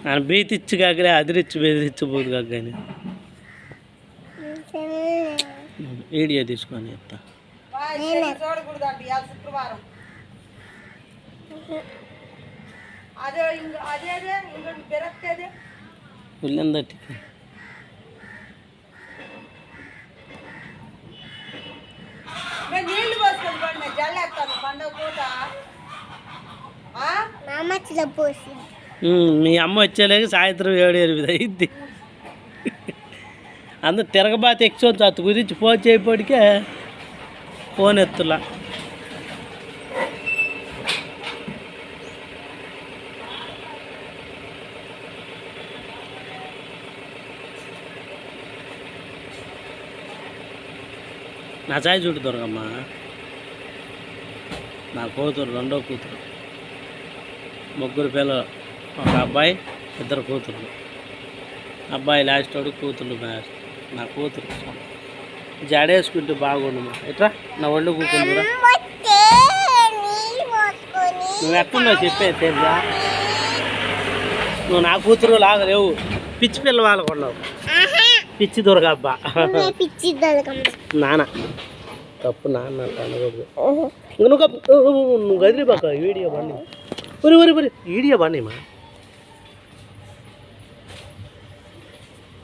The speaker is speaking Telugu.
ఆయన బీతిచ్చు కాకలే అదిరిచ్చు బెదిరించబోదు కాక కానీ వీడియో తీసుకొని చెప్తా ఉల్లందటికి మీ అమ్మ వచ్చేలాగా సాయంత్రం 7-8 అయింది. అందరు తిరగబాత ఎక్సోన్స్ అతు గురించి ఫోన్ చేయబడికే ఫోన్ ఎత్తులా. నా చాయ్ చూడు దొరకమ్మా, నా కూతురు, రెండో కూతురు, 3 పిల్లలు, ఒక అబ్బాయి, 2 కూతుర్లు. అబ్బాయి లాస్ట్ వాడు, కూతుర్లు లాస్ట్. నా కూతురు జడేసుకుంటే బాగుండమ్మా. ఎట్రా నా ఒళ్ళు కూతురురా, నువ్వు ఎక్కడున్నావు చెప్పే తెలుసా? నువ్వు నా కూతురు లాగా లేవు, పిచ్చి పిల్ల వాళ్ళకున్నావు. పిచ్చి దొరకబ్బా నాన్న, తప్పు నాన్న అనకూడదు. నువ్వు గదిలి బాక వీడియో బండి, వీడియో బండి మా